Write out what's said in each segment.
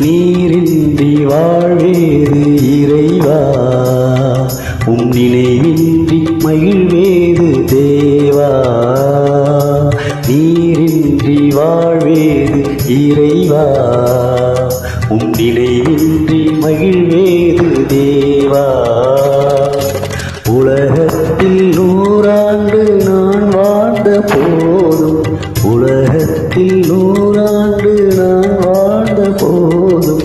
நீரின்றி வாழ்வேது இறைவா, உம் நினைவின்றி மகிழ்வேது தேவா. நீரின்றி வாழ்வேது இறைவா, உம் நினைவின்றி மகிழ்வேது தேவா. உலகத்தில் 100 ஆண்டு நான் வாழ்ந்த போதும், உலகத்தில் 100 ஆண்டு நான் வாழ்ந்த போதும்,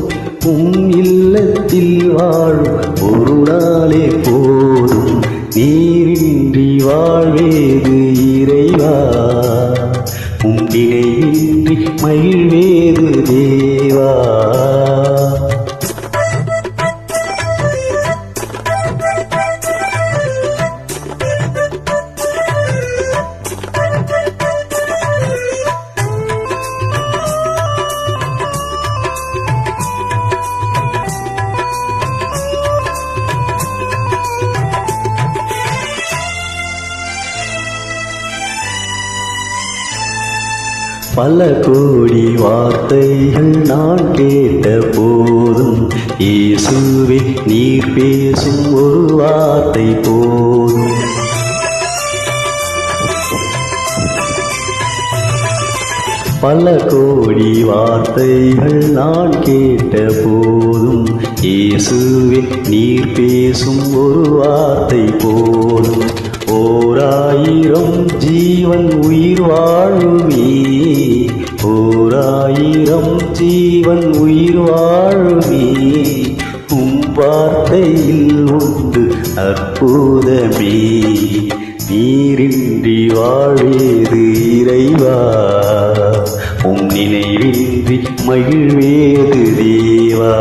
உம் இல்லத்தில் வாழும் ஒரு நாளே போதும். நீரின்றி வாழ்வேது இறைவா, உம் நினைவின்றி மகிழ்வேது தேவா. பல கோடி வார்த்தைகள் நான் கேட்ட போதும், இயேசுவே நீர் பேசும் ஒரு வார்த்தை போதும். பல கோடி வார்த்தைகள் நான் கேட்ட போதும், இயேசுவே நீர் பேசும் ஒரு வார்த்தை போதும். 1000 ஜீவன் உயிர் வாழுமே, 1000 ஜீவன் உயிர் வாழுமே, உம் வார்த்தையில் உண்டு அற்புதமே. நீரின்றி வாழ்வேது இறைவா, உம் நினைவின்றி மகிழ்வேது தேவா.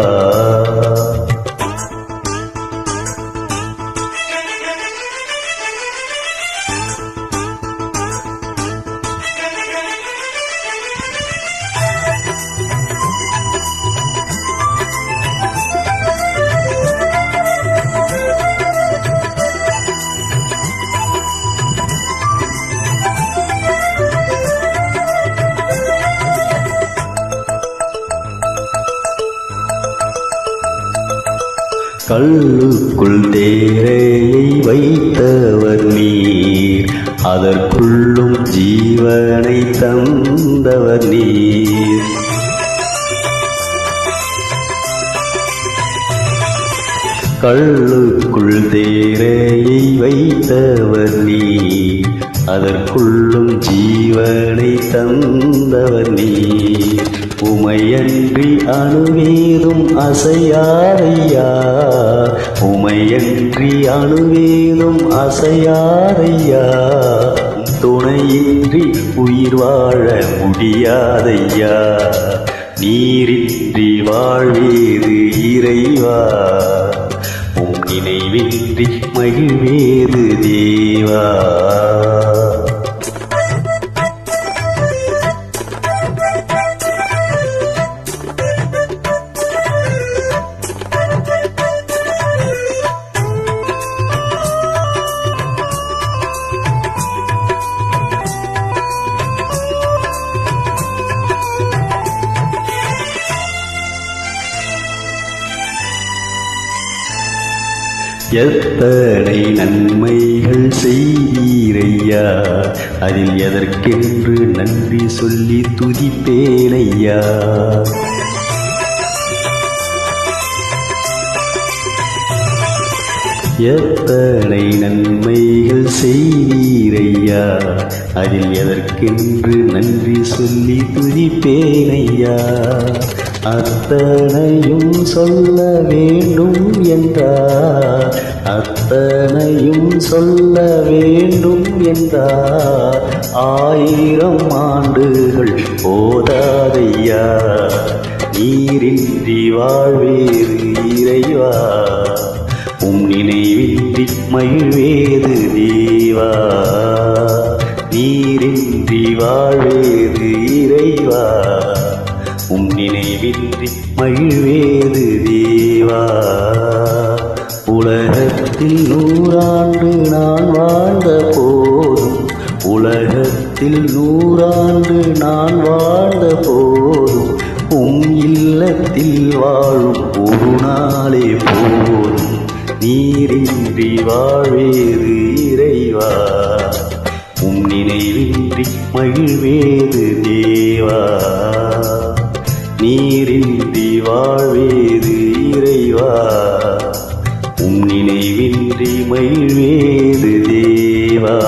கல்லுக்குள் தேரையை வைத்தவர் நீர், அதற்குள்ளும் ஜீவனை தந்தவர் நீர். கல்லுக்குள் தேரையை வைத்தவர் நீர், அதற்குள்ளும் ஜீவனை தந்தவர் நீர். உமையன்றி அணுவேதும் அசையாதையா, உமையன்றி அணுவேதும் அசையாதையா, துணையின்றி உயிர் வாழ முடியாதையா. நீரின்றி வாழ்வேது இறைவா, உம் நினைவின்றி மகிழ்வேது தேவா. எத்தனை நன்மைகள் செய்வீரையா, அதில் எதற்கென்று நன்றி சொல்லி துதிப்பேனையா. எத்தனை நன்மைகள் செய்வீரையா, அதில் எதற்கென்று நன்றி சொல்லி துதிப்பேனையா. அத்தனையும் சொல்ல வேண்டும் என்றார், அத்தனையும் சொல்ல வேண்டும் என்றார். 1000 ஆண்டுகள் போதாதையா, நீரின்றி வாழ்வேது இறைவா, உம் நினைவின்றி மகிழ்வேது தேவா. நீரின்றி வாழ்வேது இறைவா, உம் நினைவின்றி மகிழ்வேது தேவா. உலகத்தில் 100 ஆண்டு நான் வாழ்ந்த போதும், உலகத்தில் 100 ஆண்டு நான் வாழ்ந்த போதும், உம் இல்லத்தில் வாழும் ஒரு நாளே போதும். நீரின்றி வாழ்வேது இறைவா, உம் நினைவின்றி மகிழ்வேது தேவா. நீரின்றி வாழ்வேது இறைவா, உம் நினைவின்றி மகிழ்வேது தேவா.